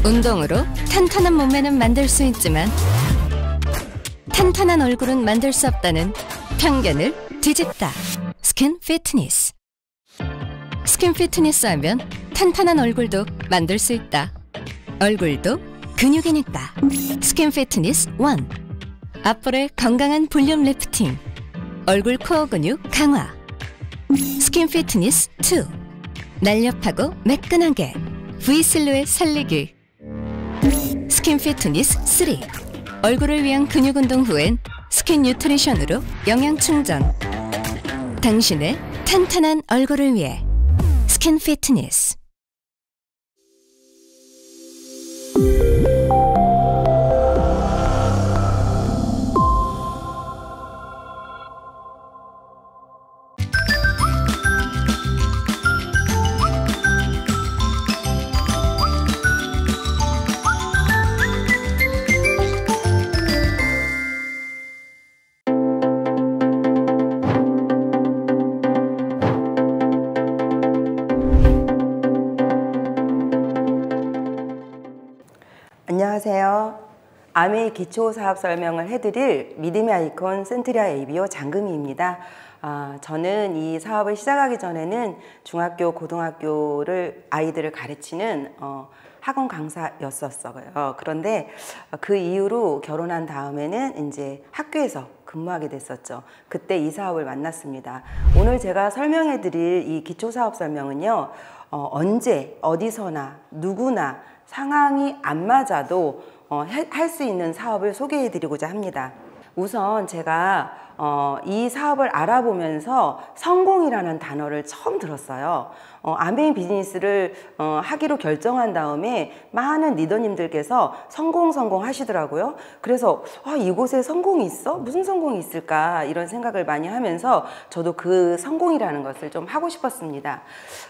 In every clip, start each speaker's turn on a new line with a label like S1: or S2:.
S1: 운동으로 탄탄한 몸매는 만들 수 있지만 탄탄한 얼굴은 만들 수 없다는 편견을 뒤집다. 스킨 피트니스. 스킨 피트니스 하면 탄탄한 얼굴도 만들 수 있다. 얼굴도 근육이니까. 스킨 피트니스 1. 앞볼의 건강한 볼륨 리프팅. 얼굴 코어 근육 강화. 스킨 피트니스 2. 날렵하고 매끈하게 V 실루엣 살리기. 스킨 피트니스 3. 얼굴을 위한 근육 운동 후엔 스킨 뉴트리션으로 영양 충전. 당신의 탄탄한 얼굴을 위해 스킨 피트니스.
S2: 안녕하세요. 아메이 기초 사업 설명을 해드릴 믿음의 아이콘 센트리아 ABO 장금희입니다. 저는 이 사업을 시작하기 전에는 중학교, 고등학교를 아이들을 가르치는 학원 강사였었어요. 그런데 그 이후로 결혼한 다음에는 이제 학교에서 근무하게 됐었죠. 그때 이 사업을 만났습니다. 오늘 제가 설명해 드릴 이 기초 사업 설명은요, 언제 어디서나 누구나 상황이 안 맞아도 할 수 있는 사업을 소개해 드리고자 합니다. 우선 제가 이 사업을 알아보면서 성공이라는 단어를 처음 들었어요. 아메이 비즈니스를 하기로 결정한 다음에 많은 리더님들께서 성공 하시더라고요. 그래서 이곳에 성공이 있어? 무슨 성공이 있을까? 이런 생각을 많이 하면서 저도 그 성공이라는 것을 좀 하고 싶었습니다.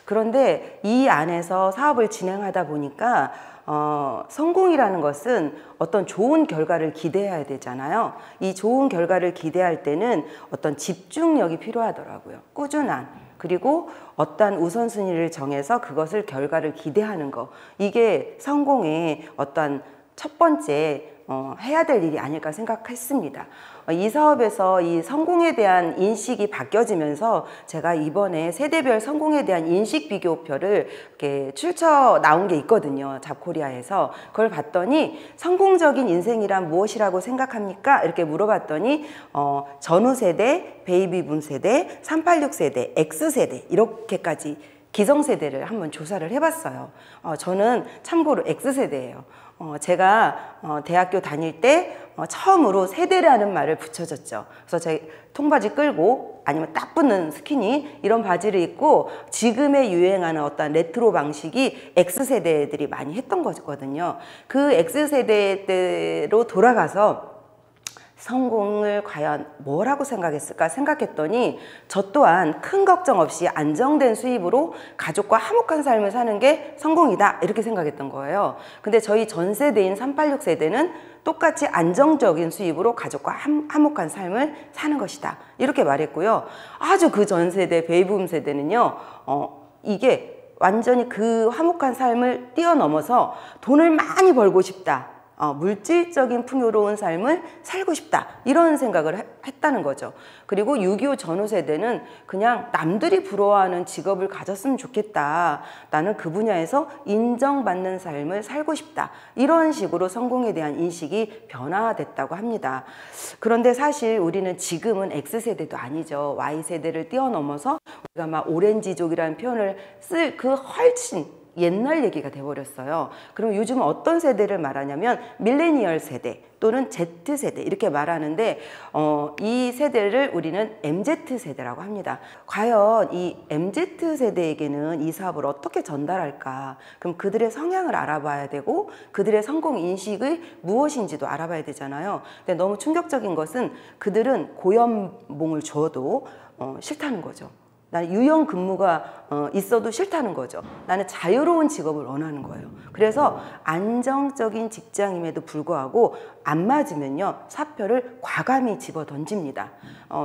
S2: 그런데 이 안에서 사업을 진행하다 보니까 성공이라는 것은 어떤 좋은 결과를 기대해야 되잖아요. 이 좋은 결과를 기대할 때는 어떤 집중력이 필요하더라고요. 꾸준한. 그리고 어떠한 우선순위를 정해서 그것을 결과를 기대하는 거. 이게 성공의 어떠한 첫 번째 해야 될 일이 아닐까 생각했습니다. 이 사업에서 이 성공에 대한 인식이 바뀌어지면서 제가 이번에 세대별 성공에 대한 인식 비교표를 이렇게 출처 나온 게 있거든요. 잡코리아에서. 그걸 봤더니 성공적인 인생이란 무엇이라고 생각합니까? 이렇게 물어봤더니 전후 세대, 베이비붐 세대, 386 세대, X세대 이렇게까지 기성세대를 한번 조사를 해봤어요. 저는 참고로 X세대예요. 제가 대학교 다닐 때 처음으로 세대라는 말을 붙여줬죠. 그래서 제 통바지 끌고 아니면 딱 붙는 스키니 이런 바지를 입고 지금에 유행하는 어떤 레트로 방식이 X세대들이 많이 했던 거거든요. 그 X세대로 돌아가서 성공을 과연 뭐라고 생각했을까 생각했더니 저 또한 큰 걱정 없이 안정된 수입으로 가족과 화목한 삶을 사는 게 성공이다 이렇게 생각했던 거예요. 근데 저희 전 세대인 386 세대는 똑같이 안정적인 수입으로 가족과 화목한 삶을 사는 것이다 이렇게 말했고요. 아주 그 전 세대 베이비붐 세대는요, 이게 완전히 그 화목한 삶을 뛰어넘어서 돈을 많이 벌고 싶다, 물질적인 풍요로운 삶을 살고 싶다 이런 생각을 했다는 거죠. 그리고 6.25 전후 세대는 그냥 남들이 부러워하는 직업을 가졌으면 좋겠다, 나는 그 분야에서 인정받는 삶을 살고 싶다 이런 식으로 성공에 대한 인식이 변화됐다고 합니다. 그런데 사실 우리는 지금은 X세대도 아니죠. Y세대를 뛰어넘어서 우리가 막 오렌지족이라는 표현을 쓸 그 훨씬 옛날 얘기가 돼버렸어요. 그럼 요즘 어떤 세대를 말하냐면 밀레니얼 세대 또는 Z세대 이렇게 말하는데 이 세대를 우리는 MZ세대라고 합니다. 과연 이 MZ세대에게는 이 사업을 어떻게 전달할까? 그럼 그들의 성향을 알아봐야 되고 그들의 성공 인식이 무엇인지도 알아봐야 되잖아요. 근데 너무 충격적인 것은 그들은 고연봉을 줘도 싫다는 거죠. 나는 유연 근무가 있어도 싫다는 거죠. 나는 자유로운 직업을 원하는 거예요. 그래서 안정적인 직장임에도 불구하고 안 맞으면요, 사표를 과감히 집어 던집니다.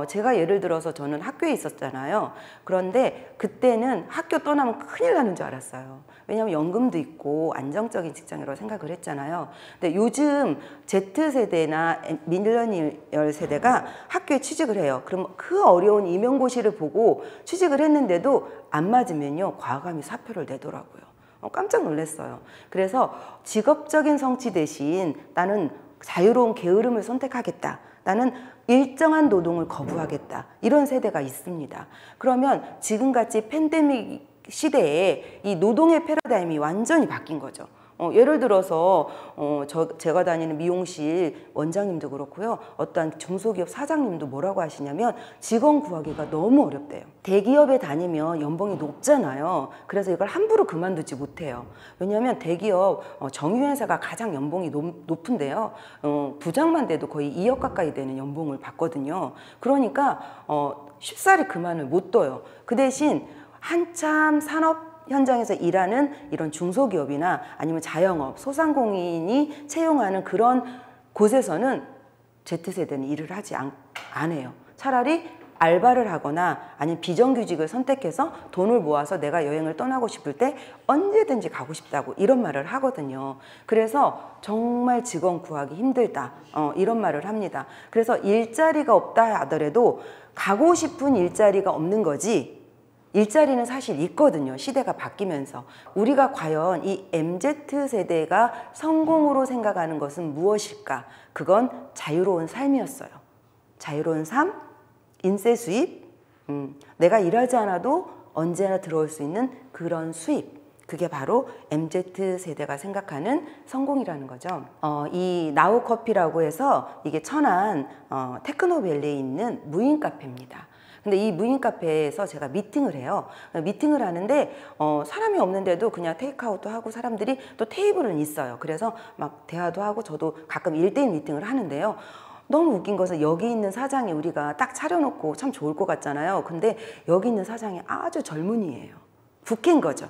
S2: 제가 예를 들어서 저는 학교에 있었잖아요. 그런데 그때는 학교 떠나면 큰일 나는 줄 알았어요. 왜냐하면 연금도 있고 안정적인 직장이라고 생각을 했잖아요. 근데 요즘 Z세대나 밀레니얼 세대가 학교에 취직을 해요. 그럼 그 어려운 임용고시를 보고 취직을 했는데도 안 맞으면요, 과감히 사표를 내더라고요. 깜짝 놀랐어요. 그래서 직업적인 성취 대신 나는 자유로운 게으름을 선택하겠다. 나는 일정한 노동을 거부하겠다. 이런 세대가 있습니다. 그러면 지금같이 팬데믹 시대에 이 노동의 패러다임이 완전히 바뀐 거죠. 예를 들어서 제가 다니는 미용실 원장님도 그렇고요. 어떠한 중소기업 사장님도 뭐라고 하시냐면 직원 구하기가 너무 어렵대요. 대기업에 다니면 연봉이 높잖아요. 그래서 이걸 함부로 그만두지 못해요. 왜냐하면 대기업 정유회사가 가장 연봉이 높은데요. 부장만 돼도 거의 2억 가까이 되는 연봉을 받거든요. 그러니까 쉽사리 그만을 못 둬요. 그 대신 한참 산업 현장에서 일하는 이런 중소기업이나 아니면 자영업, 소상공인이 채용하는 그런 곳에서는 Z세대는 일을 하지 안 해요. 차라리 알바를 하거나 아니면 비정규직을 선택해서 돈을 모아서 내가 여행을 떠나고 싶을 때 언제든지 가고 싶다고 이런 말을 하거든요. 그래서 정말 직원 구하기 힘들다, 이런 말을 합니다. 그래서 일자리가 없다 하더라도 가고 싶은 일자리가 없는 거지, 일자리는 사실 있거든요. 시대가 바뀌면서. 우리가 과연 이 MZ세대가 성공으로 생각하는 것은 무엇일까? 그건 자유로운 삶이었어요. 자유로운 삶, 인세 수입, 내가 일하지 않아도 언제나 들어올 수 있는 그런 수입. 그게 바로 MZ세대가 생각하는 성공이라는 거죠. 이 나우커피라고 해서 이게 천안 테크노밸리에 있는 무인 카페입니다. 근데 이 무인 카페에서 제가 미팅을 해요. 미팅을 하는데 사람이 없는데도 그냥 테이크아웃도 하고 사람들이 또 테이블은 있어요. 그래서 막 대화도 하고 저도 가끔 1대1 미팅을 하는데요. 너무 웃긴 것은 여기 있는 사장이 우리가 딱 차려놓고 참 좋을 것 같잖아요. 근데 여기 있는 사장이 아주 젊은이에요. 북한 거죠.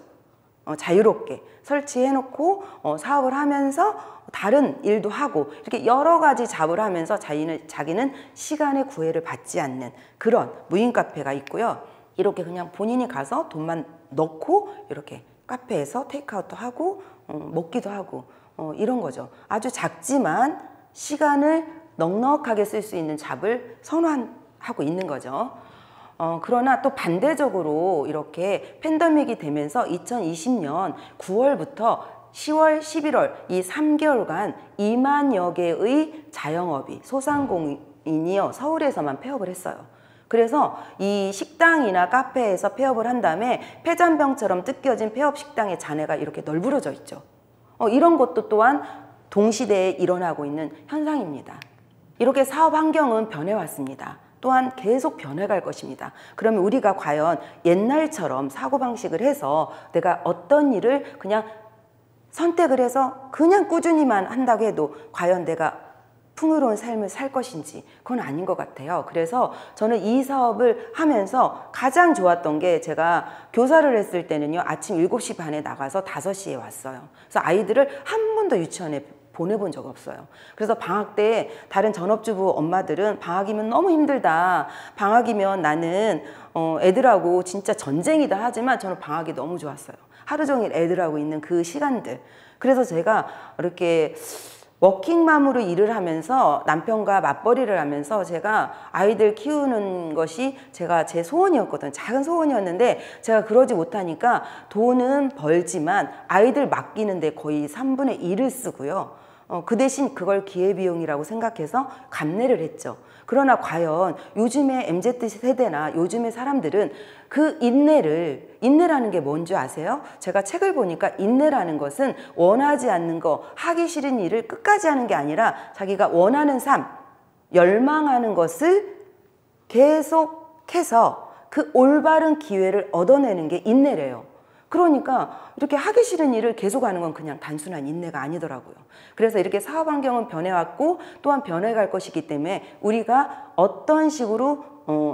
S2: 자유롭게 설치해놓고 사업을 하면서 다른 일도 하고 이렇게 여러 가지 잡을 하면서 자기는 시간의 구애를 받지 않는 그런 무인 카페가 있고요. 이렇게 그냥 본인이 가서 돈만 넣고 이렇게 카페에서 테이크아웃도 하고 먹기도 하고 이런 거죠. 아주 작지만 시간을 넉넉하게 쓸 수 있는 잡을 선호하고 있는 거죠. 그러나 또 반대적으로 이렇게 팬데믹이 되면서 2020년 9월부터 10월, 11월 이 3개월간 2만여 개의 자영업이 소상공인이요 서울에서만 폐업을 했어요. 그래서 이 식당이나 카페에서 폐업을 한 다음에 폐잔병처럼 뜯겨진 폐업 식당의 잔해가 이렇게 널브러져 있죠. 이런 것도 또한 동시대에 일어나고 있는 현상입니다. 이렇게 사업 환경은 변해왔습니다. 또한 계속 변해갈 것입니다. 그러면 우리가 과연 옛날처럼 사고방식을 해서 내가 어떤 일을 그냥 선택을 해서 그냥 꾸준히만 한다고 해도 과연 내가 풍요로운 삶을 살 것인지 그건 아닌 것 같아요. 그래서 저는 이 사업을 하면서 가장 좋았던 게 제가 교사를 했을 때는요. 아침 7시 반에 나가서 5시에 왔어요. 그래서 아이들을 한 번도 유치원에 보내본 적 없어요. 그래서 방학 때 다른 전업주부 엄마들은 방학이면 너무 힘들다. 방학이면 나는 애들하고 진짜 전쟁이다 하지만 저는 방학이 너무 좋았어요. 하루 종일 애들하고 있는 그 시간들. 그래서 제가 이렇게 워킹맘으로 일을 하면서 남편과 맞벌이를 하면서 제가 아이들 키우는 것이 제 소원이었거든요. 작은 소원이었는데 제가 그러지 못하니까 돈은 벌지만 아이들 맡기는데 거의 3분의 1을 쓰고요. 그 대신 그걸 기회비용이라고 생각해서 감내를 했죠. 그러나 과연 요즘의 MZ세대나 요즘의 사람들은 그 인내라는 게 뭔지 아세요? 제가 책을 보니까 인내라는 것은 원하지 않는 거, 하기 싫은 일을 끝까지 하는 게 아니라 자기가 원하는 삶, 열망하는 것을 계속해서 그 올바른 기회를 얻어내는 게 인내래요. 그러니까 이렇게 하기 싫은 일을 계속하는 건 그냥 단순한 인내가 아니더라고요. 그래서 이렇게 사업 환경은 변해왔고 또한 변해갈 것이기 때문에 우리가 어떤 식으로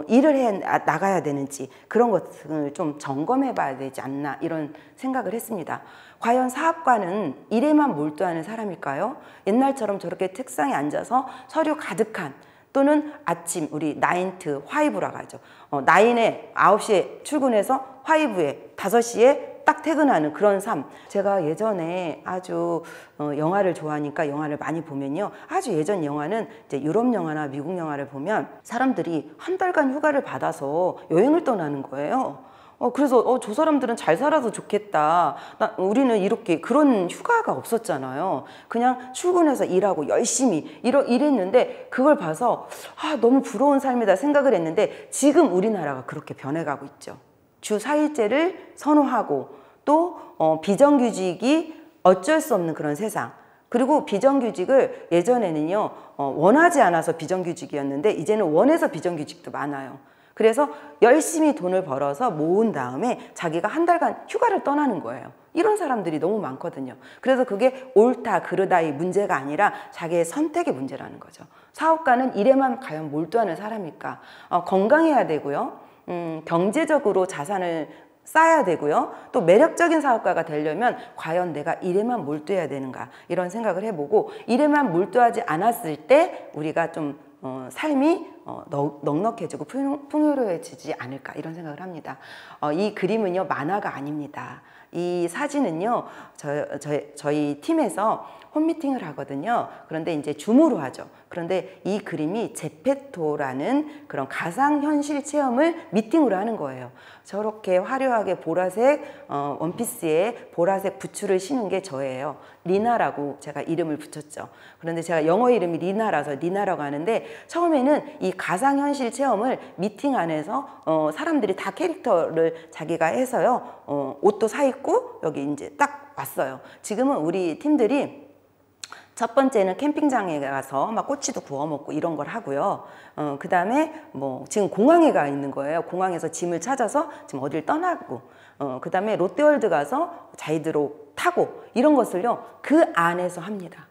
S2: 일을 해 나가야 되는지 그런 것을 좀 점검해 봐야 되지 않나 이런 생각을 했습니다. 과연 사업가는 일에만 몰두하는 사람일까요? 옛날처럼 저렇게 책상에 앉아서 서류 가득한 또는 아침 우리 9 to 5라고 하죠. 9에 9시에 출근해서 5에 5시에 딱 퇴근하는 그런 삶. 제가 예전에 아주 영화를 좋아하니까 영화를 많이 보면요. 아주 예전 영화는 이제 유럽 영화나 미국 영화를 보면 사람들이 한 달간 휴가를 받아서 여행을 떠나는 거예요. 그래서 저 사람들은 잘 살아서 좋겠다. 우리는 이렇게 그런 휴가가 없었잖아요. 그냥 출근해서 일하고 열심히 일했는데 그걸 봐서 너무 부러운 삶이다 생각을 했는데 지금 우리나라가 그렇게 변해가고 있죠. 주 4일제를 선호하고 또 비정규직이 어쩔 수 없는 그런 세상. 그리고 비정규직을 예전에는요 원하지 않아서 비정규직이었는데 이제는 원해서 비정규직도 많아요. 그래서 열심히 돈을 벌어서 모은 다음에 자기가 한 달간 휴가를 떠나는 거예요. 이런 사람들이 너무 많거든요. 그래서 그게 옳다 그르다의 문제가 아니라 자기의 선택의 문제라는 거죠. 사업가는 일에만 과연 몰두하는 사람일까? 건강해야 되고요. 경제적으로 자산을 쌓아야 되고요. 또 매력적인 사업가가 되려면 과연 내가 일에만 몰두해야 되는가 이런 생각을 해보고 일에만 몰두하지 않았을 때 우리가 좀 삶이 넉넉해지고 풍요로워지지 않을까 이런 생각을 합니다. 이 그림은요 만화가 아닙니다. 이 사진은요 저희 팀에서 홈미팅을 하거든요. 그런데 이제 줌으로 하죠. 그런데 이 그림이 제페토라는 그런 가상현실 체험을 미팅으로 하는 거예요. 저렇게 화려하게 보라색 원피스에 보라색 부츠를 신은 게 저예요. 리나라고 제가 이름을 붙였죠. 그런데 제가 영어 이름이 리나라서 리나라고 하는데 처음에는 이 가상현실 체험을 미팅 안에서 사람들이 다 캐릭터를 자기가 해서요. 옷도 사 입고 여기 이제 딱 왔어요. 지금은 우리 팀들이 첫 번째는 캠핑장에 가서 막 꼬치도 구워 먹고 이런 걸 하고요. 그 다음에 뭐 지금 공항에 가 있는 거예요. 공항에서 짐을 찾아서 지금 어딜 떠나고 그 다음에 롯데월드 가서 자이드로 타고 이런 것을요 그 안에서 합니다.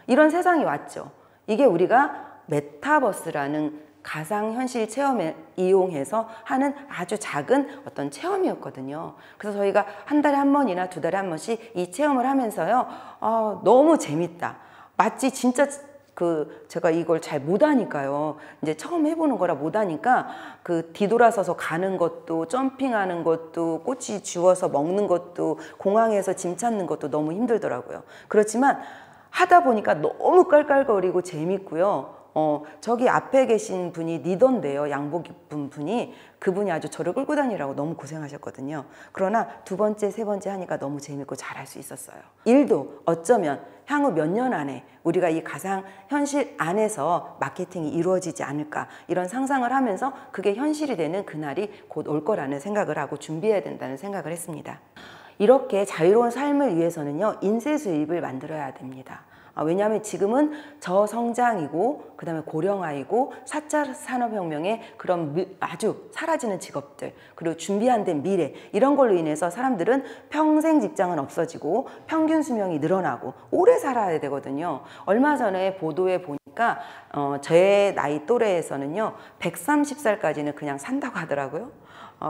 S2: 이런 세상이 왔죠. 이게 우리가 메타버스라는 가상현실 체험을 이용해서 하는 아주 작은 어떤 체험이었거든요. 그래서 저희가 한 달에 한 번이나 두 달에 한 번씩 이 체험을 하면서요 너무 재밌다. 마치 진짜 제가 이걸 잘 못하니까요. 이제 처음 해보는 거라 못하니까 뒤돌아서서 가는 것도 점핑하는 것도 꼬치 주워서 먹는 것도 공항에서 짐 찾는 것도 너무 힘들더라고요. 그렇지만 하다 보니까 너무 깔깔거리고 재밌고요. 저기 앞에 계신 분이 리더인데요. 양복 입은 분이 그분이 아주 저를 끌고 다니라고 너무 고생하셨거든요. 그러나 두 번째, 세 번째 하니까 너무 재밌고 잘할 수 있었어요. 일도 어쩌면 향후 몇 년 안에 우리가 이 가상현실 안에서 마케팅이 이루어지지 않을까 이런 상상을 하면서 그게 현실이 되는 그날이 곧 올 거라는 생각을 하고 준비해야 된다는 생각을 했습니다. 이렇게 자유로운 삶을 위해서는요. 인쇄 수입을 만들어야 됩니다. 왜냐하면 지금은 저성장이고 그 다음에 고령화이고 4차 산업혁명의 그런 아주 사라지는 직업들 그리고 준비 안 된 미래 이런 걸로 인해서 사람들은 평생 직장은 없어지고 평균 수명이 늘어나고 오래 살아야 되거든요. 얼마 전에 보도에 보니까 제 나이 또래에서는요 130살까지는 그냥 산다고 하더라고요.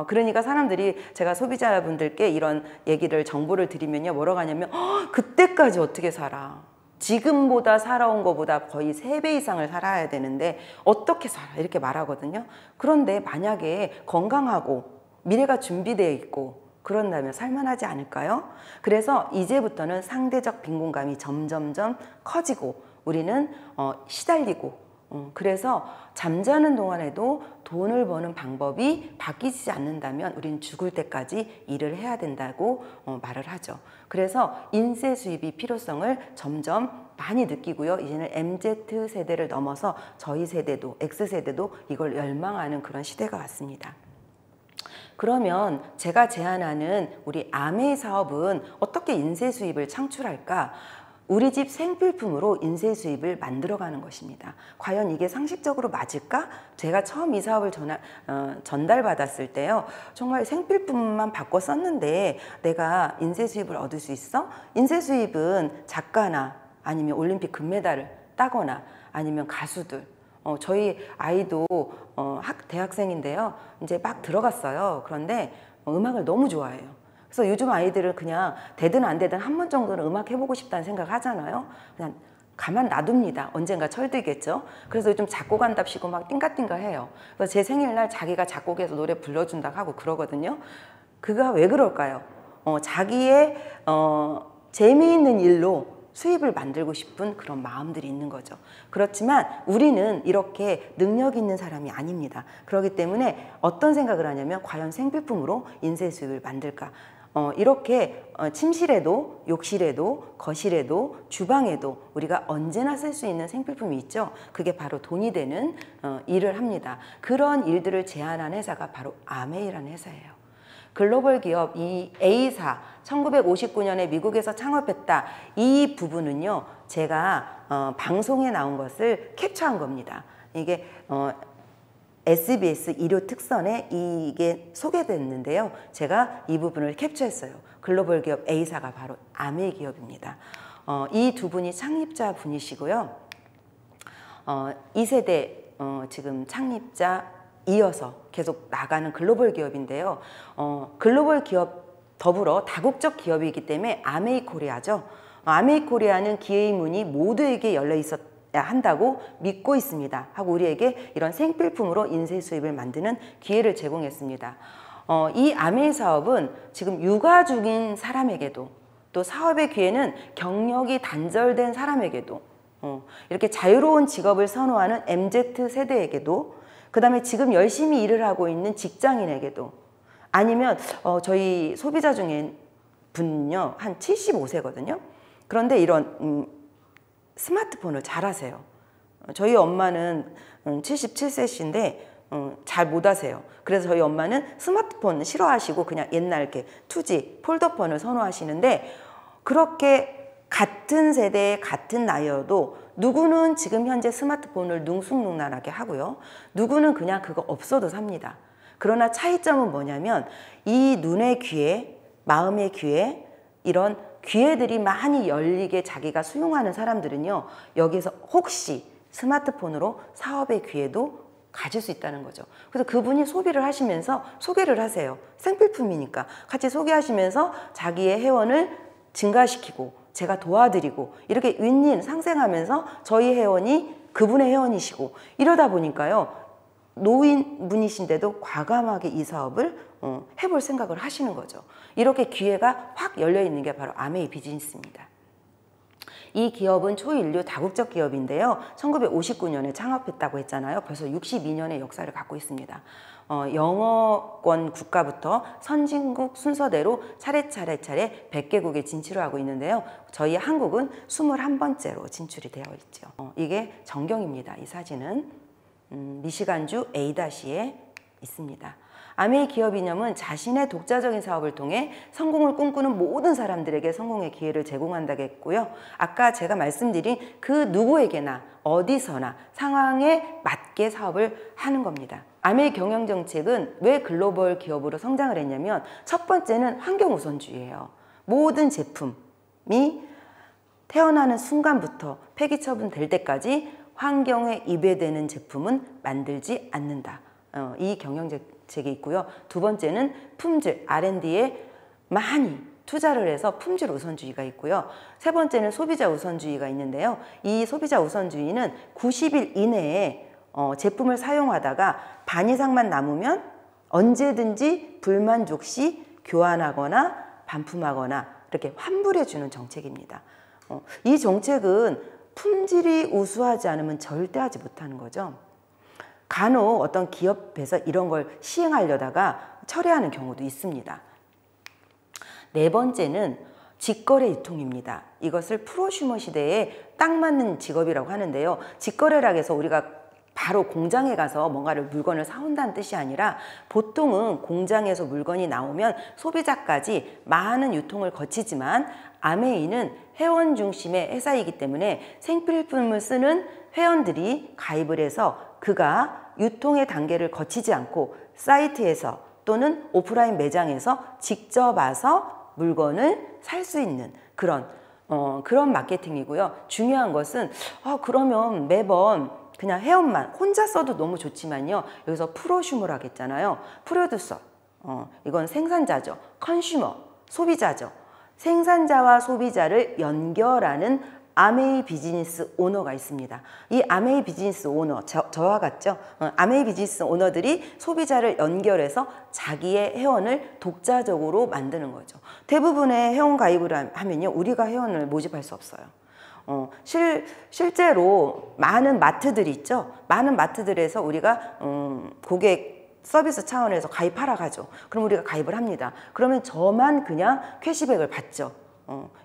S2: 그러니까 사람들이 제가 소비자분들께 이런 얘기를 정보를 드리면요 뭐라고 하냐면 그때까지 어떻게 살아? 지금보다 살아온 것보다 거의 3배 이상을 살아야 되는데 어떻게 살아? 이렇게 말하거든요. 그런데 만약에 건강하고 미래가 준비되어 있고 그런다면 살만하지 않을까요? 그래서 이제부터는 상대적 빈곤감이 점점점 커지고 우리는 시달리고 그래서 잠자는 동안에도 돈을 버는 방법이 바뀌지 않는다면 우리는 죽을 때까지 일을 해야 된다고 말을 하죠. 그래서 인쇄 수입이 필요성을 점점 많이 느끼고요. 이제는 MZ세대를 넘어서 저희 세대도 X세대도 이걸 열망하는 그런 시대가 왔습니다. 그러면 제가 제안하는 우리 아메이 사업은 어떻게 인쇄 수입을 창출할까? 우리 집 생필품으로 인쇄 수입을 만들어가는 것입니다. 과연 이게 상식적으로 맞을까? 제가 처음 이 사업을 전달받았을 때요. 정말 생필품만 바꿔 썼는데 내가 인쇄 수입을 얻을 수 있어? 인쇄 수입은 작가나 아니면 올림픽 금메달을 따거나 아니면 가수들 저희 아이도 대학생인데요. 이제 막 들어갔어요. 그런데 음악을 너무 좋아해요. 그래서 요즘 아이들은 그냥 되든 안 되든 한 번 정도는 음악 해보고 싶다는 생각 하잖아요. 그냥 가만 놔둡니다. 언젠가 철들겠죠. 그래서 요즘 작곡한답시고 막 띵가띵가 해요. 그래서 제 생일날 자기가 작곡해서 노래 불러준다고 하고 그러거든요. 그가 왜 그럴까요? 자기의 재미있는 일로 수입을 만들고 싶은 그런 마음들이 있는 거죠. 그렇지만 우리는 이렇게 능력 있는 사람이 아닙니다. 그렇기 때문에 어떤 생각을 하냐면 과연 생필품으로 인쇄 수입을 만들까? 이렇게 침실에도 욕실에도 거실에도 주방에도 우리가 언제나 쓸 수 있는 생필품이 있죠. 그게 바로 돈이 되는 일을 합니다. 그런 일들을 제안한 회사가 바로 아메이라는 회사예요. 글로벌 기업 이 A사 1959년에 미국에서 창업했다. 이 부분은요, 제가 방송에 나온 것을 캡처한 겁니다. 이게 SBS 일요 특선에 이게 소개됐는데요. 제가 이 부분을 캡처했어요. 글로벌 기업 A사가 바로 아메이 기업입니다. 이 두 분이 창립자 분이시고요. 2세대 지금 창립자 이어서 계속 나가는 글로벌 기업인데요. 글로벌 기업 더불어 다국적 기업이기 때문에 아메이 코리아죠. 아메이 코리아는 기회의 문이 모두에게 열려 있어야 한다고 믿고 있습니다. 하고 우리에게 이런 생필품으로 인쇄 수입을 만드는 기회를 제공했습니다. 이 아메이 사업은 지금 육아 중인 사람에게도 또 사업의 기회는 경력이 단절된 사람에게도 이렇게 자유로운 직업을 선호하는 MZ세대에게도 그 다음에 지금 열심히 일을 하고 있는 직장인에게도 아니면 저희 소비자 중에 분은요 한 75세거든요. 그런데 이런 스마트폰을 잘 하세요. 저희 엄마는 77세신데 잘 못 하세요. 그래서 저희 엄마는 스마트폰 싫어하시고 그냥 옛날 이렇게 2G 폴더폰을 선호하시는데 그렇게 같은 세대의 같은 나이여도 누구는 지금 현재 스마트폰을 능숙능란하게 하고요. 누구는 그냥 그거 없어도 삽니다. 그러나 차이점은 뭐냐면 이 눈의 귀에, 마음의 귀에 이런 기회들이 많이 열리게 자기가 수용하는 사람들은요. 여기서 혹시 스마트폰으로 사업의 기회도 가질 수 있다는 거죠. 그래서 그분이 소비를 하시면서 소개를 하세요. 생필품이니까 같이 소개하시면서 자기의 회원을 증가시키고 제가 도와드리고 이렇게 윈윈 상생하면서 저희 회원이 그분의 회원이시고 이러다 보니까요. 노인분이신데도 과감하게 이 사업을 해볼 생각을 하시는 거죠. 이렇게 기회가 확 열려 있는 게 바로 아메이 비즈니스입니다. 이 기업은 초인류 다국적 기업인데요. 1959년에 창업했다고 했잖아요. 벌써 62년의 역사를 갖고 있습니다. 영어권 국가부터 선진국 순서대로 차례 100개국에 진출을 하고 있는데요. 저희 한국은 21번째로 진출이 되어 있죠. 이게 전경입니다. 이 사진은 미시간주 A다시에 있습니다. 아메이 기업 이념은 자신의 독자적인 사업을 통해 성공을 꿈꾸는 모든 사람들에게 성공의 기회를 제공한다고 했고요. 아까 제가 말씀드린 그 누구에게나 어디서나 상황에 맞게 사업을 하는 겁니다. 아메이 경영정책은 왜 글로벌 기업으로 성장을 했냐면 첫 번째는 환경우선주의예요. 모든 제품이 태어나는 순간부터 폐기처분될 때까지 환경에 이배되는 제품은 만들지 않는다. 이 경영정책이 있고요. 두 번째는 품질, R&D에 많이 투자를 해서 품질 우선주의가 있고요. 세 번째는 소비자 우선주의가 있는데요. 이 소비자 우선주의는 90일 이내에 제품을 사용하다가 반 이상만 남으면 언제든지 불만족 시 교환하거나 반품하거나 이렇게 환불해주는 정책입니다. 이 정책은 품질이 우수하지 않으면 절대 하지 못하는 거죠. 간혹 어떤 기업에서 이런 걸 시행하려다가 철회하는 경우도 있습니다. 네 번째는 직거래 유통입니다. 이것을 프로슈머 시대에 딱 맞는 직업이라고 하는데요. 직거래라고 해서 우리가 바로 공장에 가서 뭔가를 물건을 사온다는 뜻이 아니라 보통은 공장에서 물건이 나오면 소비자까지 많은 유통을 거치지만 아메이는 회원 중심의 회사이기 때문에 생필품을 쓰는 회원들이 가입을 해서 그가 유통의 단계를 거치지 않고 사이트에서 또는 오프라인 매장에서 직접 와서 물건을 살 수 있는 그런 마케팅이고요. 중요한 것은 그러면 매번 그냥 회원만 혼자 써도 너무 좋지만요. 여기서 프로슈머라고 했잖아요. 프로듀서, 이건 생산자죠. 컨슈머, 소비자죠. 생산자와 소비자를 연결하는 아메이 비즈니스 오너가 있습니다. 이 아메이 비즈니스 오너, 저와 같죠? 아메이 비즈니스 오너들이 소비자를 연결해서 자기의 회원을 독자적으로 만드는 거죠. 대부분의 회원 가입을 하면요, 우리가 회원을 모집할 수 없어요. 실제로 많은 마트들이 있죠. 많은 마트들에서 우리가 고객 서비스 차원에서 가입하라 가죠. 그럼 우리가 가입을 합니다. 그러면 저만 그냥 캐시백을 받죠.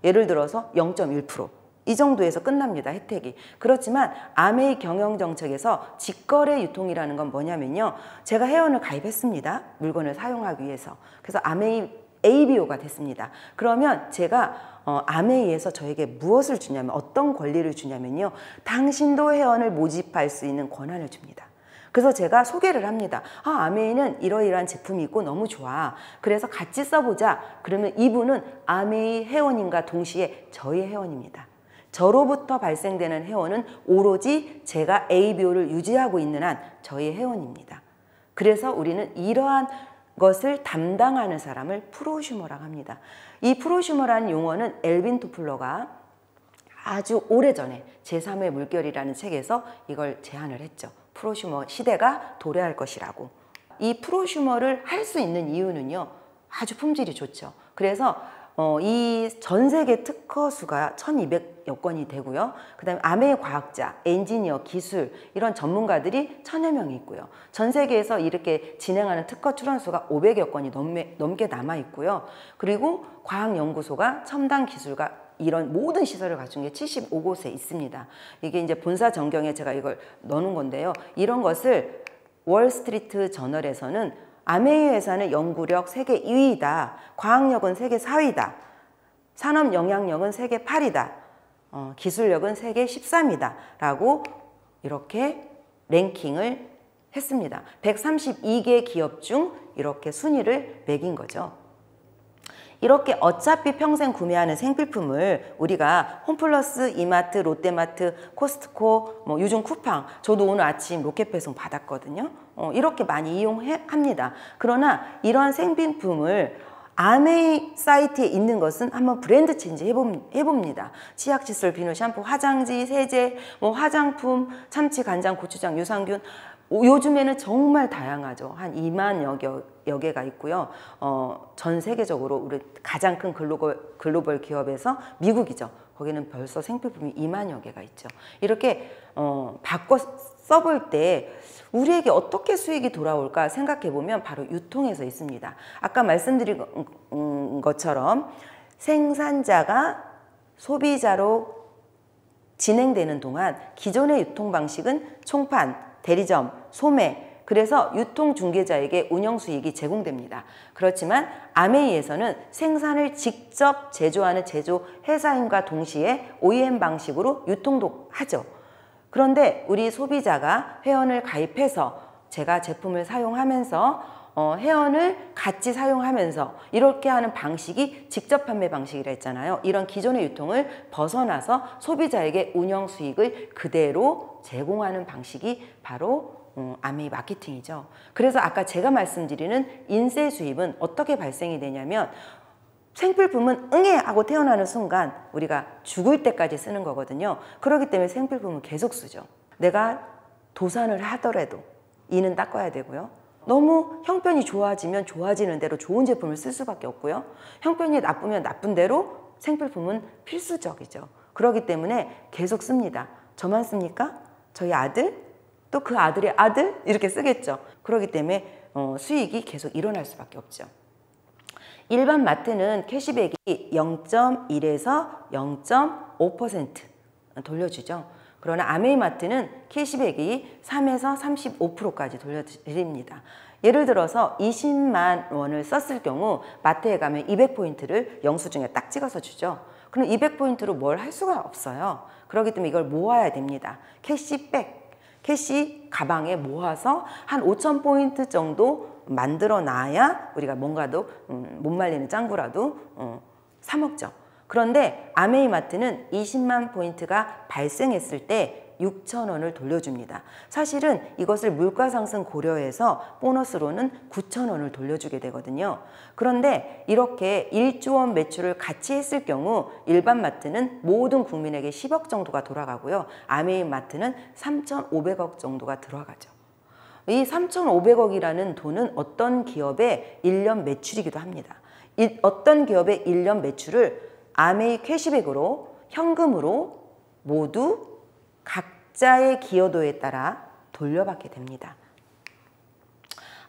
S2: 예를 들어서 0.1%. 이 정도에서 끝납니다. 혜택이. 그렇지만 아메이 경영정책에서 직거래 유통이라는 건 뭐냐면요. 제가 회원을 가입했습니다. 물건을 사용하기 위해서. 그래서 아메이 ABO가 됐습니다. 그러면 제가 아메이에서 저에게 무엇을 주냐면, 어떤 권리를 주냐면요. 당신도 회원을 모집할 수 있는 권한을 줍니다. 그래서 제가 소개를 합니다. 아메이는 이러이러한 제품이 있고 너무 좋아. 그래서 같이 써보자. 그러면 이분은 아메이 회원님과 동시에 저희 회원입니다. 저로부터 발생되는 회원은 오로지 제가 ABO를 유지하고 있는 한 저희 회원입니다. 그래서 우리는 이러한 것을 담당하는 사람을 프로슈머라고 합니다. 이 프로슈머라는 용어는 엘빈 토플러가 아주 오래전에 제3의 물결이라는 책에서 이걸 제안을 했죠. 프로슈머 시대가 도래할 것이라고. 이 프로슈머를 할 수 있는 이유는요, 아주 품질이 좋죠. 그래서 이 전 세계 특허 수가 1200여 건이 되고요. 그 다음에 아메이 과학자, 엔지니어, 기술 이런 전문가들이 1000여 명이 있고요. 전 세계에서 이렇게 진행하는 특허 출원 수가 500여 건이 넘게 남아 있고요. 그리고 과학연구소가 첨단 기술과 이런 모든 시설을 갖춘 게 75곳에 있습니다. 이게 이제 본사 전경에 제가 이걸 넣는 건데요. 이런 것을 월스트리트 저널에서는 아메이 회사는 연구력 세계 2위다. 과학력은 세계 4위다. 산업 영향력은 세계 8위다. 기술력은 세계 13위다. 라고 이렇게 랭킹을 했습니다. 132개 기업 중 이렇게 순위를 매긴 거죠. 이렇게 어차피 평생 구매하는 생필품을 우리가 홈플러스, 이마트, 롯데마트, 코스트코, 유중 쿠팡, 저도 오늘 아침 로켓 배송 받았거든요. 이렇게 많이 이용합니다. 그러나 이러한 생필품을 아메이 사이트에 있는 것은 한번 브랜드 체인지 해봅니다. 치약, 칫솔, 비누, 샴푸, 화장지, 세제, 화장품, 참치, 간장, 고추장, 유산균. 요즘에는 정말 다양하죠. 한 2만여 개가 있고요. 전 세계적으로 우리 가장 큰 글로벌 기업에서 미국이죠. 거기는 벌써 생필품이 2만여 개가 있죠. 이렇게 바꿔 써볼 때 우리에게 어떻게 수익이 돌아올까 생각해 보면 바로 유통에서 있습니다. 아까 말씀드린 것처럼 생산자가 소비자로 진행되는 동안 기존의 유통 방식은 총판, 대리점, 소매, 그래서 유통중개자에게 운영수익이 제공됩니다. 그렇지만 아메이에서는 생산을 직접 제조하는 제조 회사인과 동시에 OEM 방식으로 유통도 하죠. 그런데 우리 소비자가 회원을 가입해서 제가 제품을 사용하면서 회원을 같이 사용하면서 이렇게 하는 방식이 직접 판매 방식이라 했잖아요. 이런 기존의 유통을 벗어나서 소비자에게 운영 수익을 그대로 제공하는 방식이 바로 아메이 마케팅이죠. 그래서 아까 제가 말씀드리는 인세 수입은 어떻게 발생이 되냐면 생필품은 응애 하고 태어나는 순간 우리가 죽을 때까지 쓰는 거거든요. 그렇기 때문에 생필품은 계속 쓰죠. 내가 도산을 하더라도 이는 닦아야 되고요. 너무 형편이 좋아지면 좋아지는 대로 좋은 제품을 쓸 수밖에 없고요. 형편이 나쁘면 나쁜 대로 생필품은 필수적이죠. 그렇기 때문에 계속 씁니다. 저만 씁니까? 저희 아들? 또 그 아들의 아들? 이렇게 쓰겠죠. 그렇기 때문에 수익이 계속 일어날 수밖에 없죠. 일반 마트는 캐시백이 0.1에서 0.5% 돌려주죠. 그러나 아메이마트는 캐시백이 3에서 35%까지 돌려드립니다. 예를 들어서 20만 원을 썼을 경우 마트에 가면 200포인트를 영수증에 딱 찍어서 주죠. 그럼 200포인트로 뭘 할 수가 없어요. 그렇기 때문에 이걸 모아야 됩니다. 캐시백, 캐시 가방에 모아서 한 5,000포인트 정도 만들어 놔야 우리가 뭔가도 못 말리는 짱구라도 사 먹죠. 그런데 아메이마트는 20만 포인트가 발생했을 때 6,000원을 돌려줍니다. 사실은 이것을 물가 상승 고려해서 보너스로는 9,000원을 돌려주게 되거든요. 그런데 이렇게 1조 원 매출을 같이 했을 경우 일반 마트는 모든 국민에게 10억 정도가 돌아가고요. 아메이 마트는 3,500억 정도가 들어가죠. 이 3,500억이라는 돈은 어떤 기업의 1년 매출이기도 합니다. 어떤 기업의 1년 매출을 아메이 캐시백으로 현금으로 모두 각자의 기여도에 따라 돌려받게 됩니다.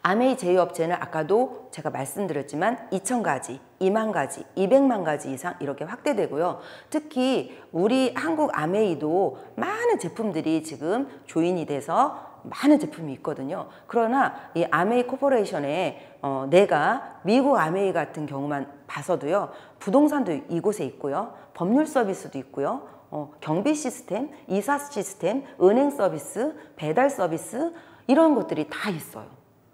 S2: 아메이 제휴업체는 아까도 제가 말씀드렸지만 2,000가지, 2만 가지, 200만 가지 이상 이렇게 확대되고요. 특히 우리 한국 아메이도 많은 제품들이 지금 조인이 돼서 많은 제품이 있거든요. 그러나 이 아메이 코퍼레이션에 내가 미국 아메이 같은 경우만 봐서도요. 부동산도 이곳에 있고요. 법률 서비스도 있고요. 경비 시스템, 이사 시스템, 은행 서비스, 배달 서비스 이런 것들이 다 있어요.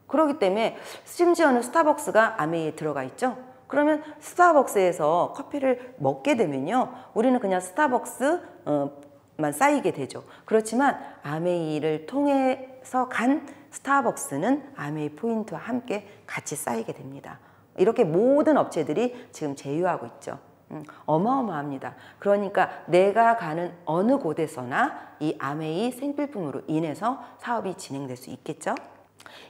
S2: 그렇기 때문에 심지어는 스타벅스가 아메이에 들어가 있죠. 그러면 스타벅스에서 커피를 먹게 되면요. 우리는 그냥 스타벅스만 쌓이게 되죠. 그렇지만 아메이를 통해서 간 스타벅스는 아메이 포인트와 함께 같이 쌓이게 됩니다. 이렇게 모든 업체들이 지금 제휴하고 있죠. 어마어마합니다. 그러니까 내가 가는 어느 곳에서나 이 아메이 생필품으로 인해서 사업이 진행될 수 있겠죠.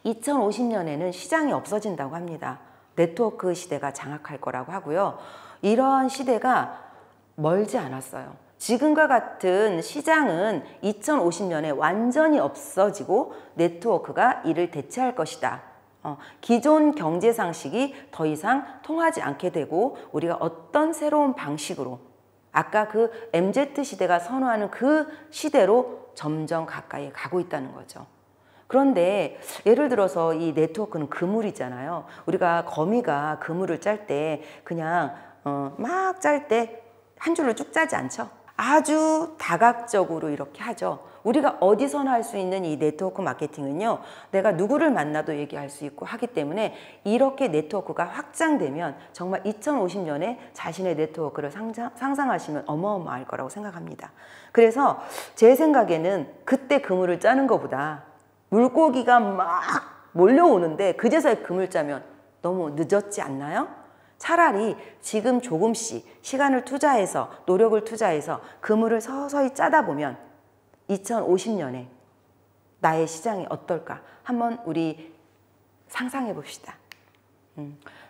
S2: 2050년에는 시장이 없어진다고 합니다. 네트워크 시대가 장악할 거라고 하고요. 이러한 시대가 멀지 않았어요. 지금과 같은 시장은 2050년에 완전히 없어지고 네트워크가 이를 대체할 것이다. 기존 경제 상식이 더 이상 통하지 않게 되고 우리가 어떤 새로운 방식으로 아까 그 MZ 시대가 선호하는 그 시대로 점점 가까이 가고 있다는 거죠. 그런데 예를 들어서 이 네트워크는 그물이잖아요. 우리가 거미가 그물을 짤 때 그냥 막 짤 때 한 줄로 쭉 짜지 않죠. 아주 다각적으로 이렇게 하죠. 우리가 어디서나 할 수 있는 이 네트워크 마케팅은요. 내가 누구를 만나도 얘기할 수 있고 하기 때문에 이렇게 네트워크가 확장되면 정말 2050년에 자신의 네트워크를 상상하시면 어마어마할 거라고 생각합니다. 그래서 제 생각에는 그때 그물을 짜는 것보다 물고기가 막 몰려오는데 그제서야 그물 짜면 너무 늦었지 않나요? 차라리 지금 조금씩 시간을 투자해서 노력을 투자해서 그물을 서서히 짜다 보면 2050년에 나의 시장이 어떨까 한번 우리 상상해 봅시다.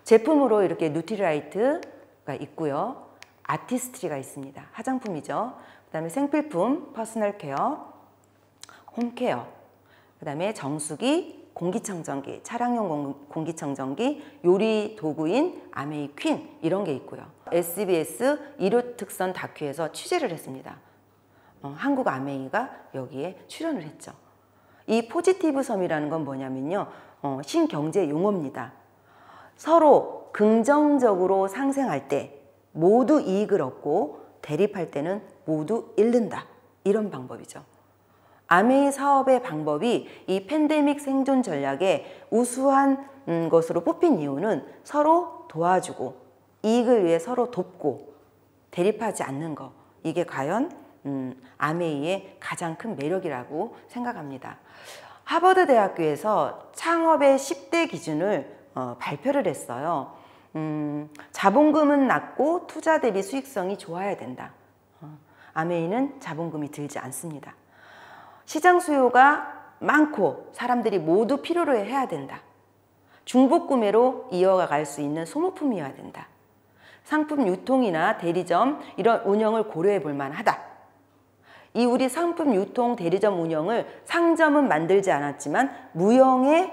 S2: 제품으로 이렇게 누트리라이트가 있고요. 아티스트리가 있습니다. 화장품이죠. 그 다음에 생필품, 퍼스널 케어, 홈케어, 그 다음에 정수기, 공기청정기, 차량용 공기청정기, 요리 도구인 아메이 퀸 이런 게 있고요. SBS 일요특선 다큐에서 취재를 했습니다. 한국 아메이가 여기에 출연을 했죠. 이 포지티브 섬이라는 건 뭐냐면요. 신경제 용어입니다. 서로 긍정적으로 상생할 때 모두 이익을 얻고 대립할 때는 모두 잃는다. 이런 방법이죠. 아메이 사업의 방법이 이 팬데믹 생존 전략의 우수한 것으로 뽑힌 이유는 서로 도와주고 이익을 위해 서로 돕고 대립하지 않는 것. 이게 과연 아메이의 가장 큰 매력이라고 생각합니다. 하버드 대학교에서 창업의 10대 기준을 발표를 했어요. 자본금은 낮고 투자 대비 수익성이 좋아야 된다. 아메이는 자본금이 들지 않습니다. 시장 수요가 많고 사람들이 모두 필요로 해야 된다. 중복 구매로 이어갈 수 있는 소모품이어야 된다. 상품 유통이나 대리점 이런 운영을 고려해 볼 만하다. 이 우리 상품 유통 대리점 운영을 상점은 만들지 않았지만 무형의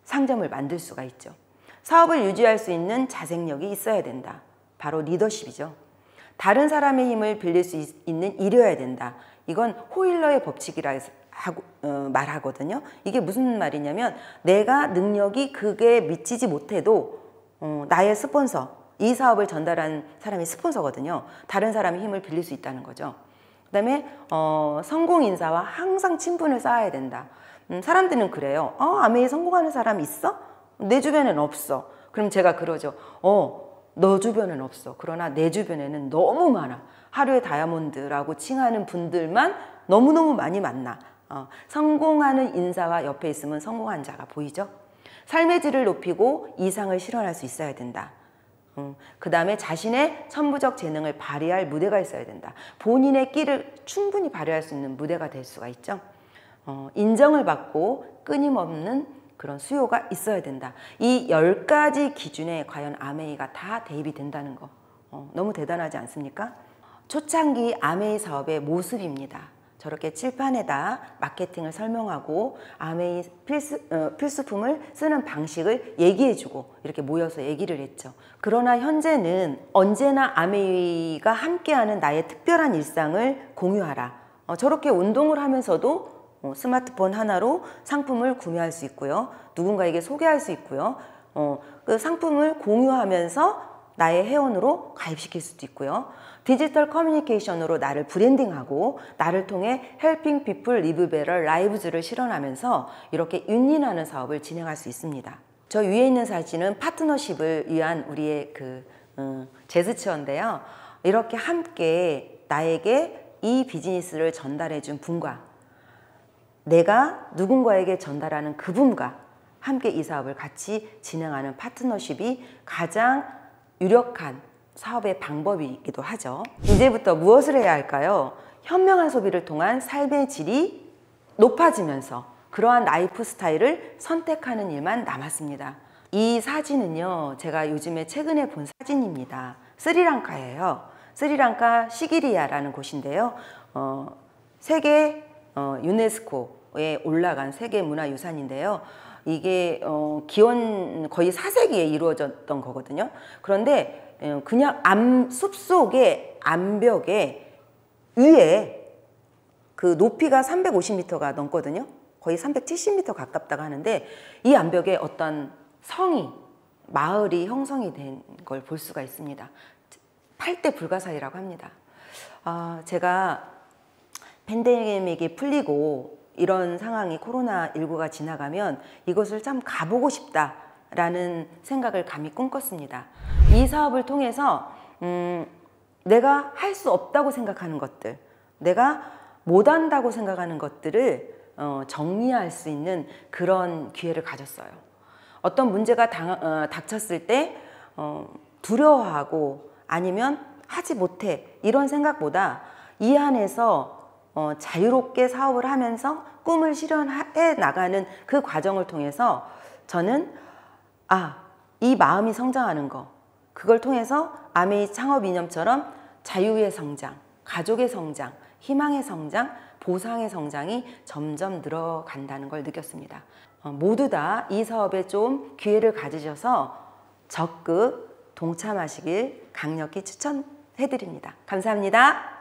S2: 상점을 만들 수가 있죠. 사업을 유지할 수 있는 자생력이 있어야 된다. 바로 리더십이죠. 다른 사람의 힘을 빌릴 수 있는 일이어야 된다. 이건 호일러의 법칙이라 말하거든요. 이게 무슨 말이냐면 내가 능력이 그게 미치지 못해도 나의 스폰서, 이 사업을 전달한 사람이 스폰서거든요. 다른 사람의 힘을 빌릴 수 있다는 거죠. 그 다음에 성공 인사와 항상 친분을 쌓아야 된다. 사람들은 그래요. 아메이 성공하는 사람 있어? 내 주변엔 없어. 그럼 제가 그러죠. 너 주변엔 없어. 그러나 내 주변에는 너무 많아. 하루의 다이아몬드라고 칭하는 분들만 너무너무 많이 만나. 성공하는 인사와 옆에 있으면 성공한 자가 보이죠? 삶의 질을 높이고 이상을 실현할 수 있어야 된다. 그 다음에 자신의 천부적 재능을 발휘할 무대가 있어야 된다. 본인의 끼를 충분히 발휘할 수 있는 무대가 될 수가 있죠. 인정을 받고 끊임없는 그런 수요가 있어야 된다. 이 10가지 기준에 과연 아메이가 다 대입이 된다는 거 너무 대단하지 않습니까? 초창기 아메이 사업의 모습입니다. 저렇게 칠판에다 마케팅을 설명하고 아메이 필수품을 쓰는 방식을 얘기해주고 이렇게 모여서 얘기를 했죠. 그러나 현재는 언제나 아메이가 함께하는 나의 특별한 일상을 공유하라. 저렇게 운동을 하면서도 스마트폰 하나로 상품을 구매할 수 있고요. 누군가에게 소개할 수 있고요. 그 상품을 공유하면서 나의 회원으로 가입시킬 수도 있고요. 디지털 커뮤니케이션으로 나를 브랜딩하고 나를 통해 Helping People Live Better Lives를 실현하면서 이렇게 윈윈하는 사업을 진행할 수 있습니다. 저 위에 있는 사진은 파트너십을 위한 우리의 제스처인데요. 이렇게 함께 나에게 이 비즈니스를 전달해 준 분과 내가 누군가에게 전달하는 그분과 함께 이 사업을 같이 진행하는 파트너십이 가장 유력한 사업의 방법이기도 하죠. 이제부터 무엇을 해야 할까요? 현명한 소비를 통한 삶의 질이 높아지면서 그러한 라이프 스타일을 선택하는 일만 남았습니다. 이 사진은요, 제가 요즘에 최근에 본 사진입니다. 스리랑카예요. 스리랑카 시기리아라는 곳인데요. 세계 유네스코에 올라간 세계문화유산인데요. 이게 기원 거의 4세기에 이루어졌던 거거든요. 그런데 그냥 숲속의 암벽에 위에 그 높이가 350m가 넘거든요. 거의 370m 가깝다고 하는데 이 암벽에 어떤 성이, 마을이 형성이 된 걸 볼 수가 있습니다. 8대 불가사의라고 합니다. 제가 팬데믹이 풀리고 이런 상황이 코로나19가 지나가면 이곳을 참 가보고 싶다라는 생각을 감히 꿈꿨습니다. 이 사업을 통해서 내가 할 수 없다고 생각하는 것들, 내가 못한다고 생각하는 것들을 정리할 수 있는 그런 기회를 가졌어요. 어떤 문제가 닥쳤을 때 두려워하고 아니면 하지 못해 이런 생각보다 이 안에서 자유롭게 사업을 하면서 꿈을 실현해 나가는 그 과정을 통해서 저는 이 마음이 성장하는 거, 그걸 통해서 아메이 창업 이념처럼 자유의 성장, 가족의 성장, 희망의 성장, 보상의 성장이 점점 늘어간다는 걸 느꼈습니다. 모두 다 이 사업에 좀 기회를 가지셔서 적극 동참하시길 강력히 추천해드립니다. 감사합니다.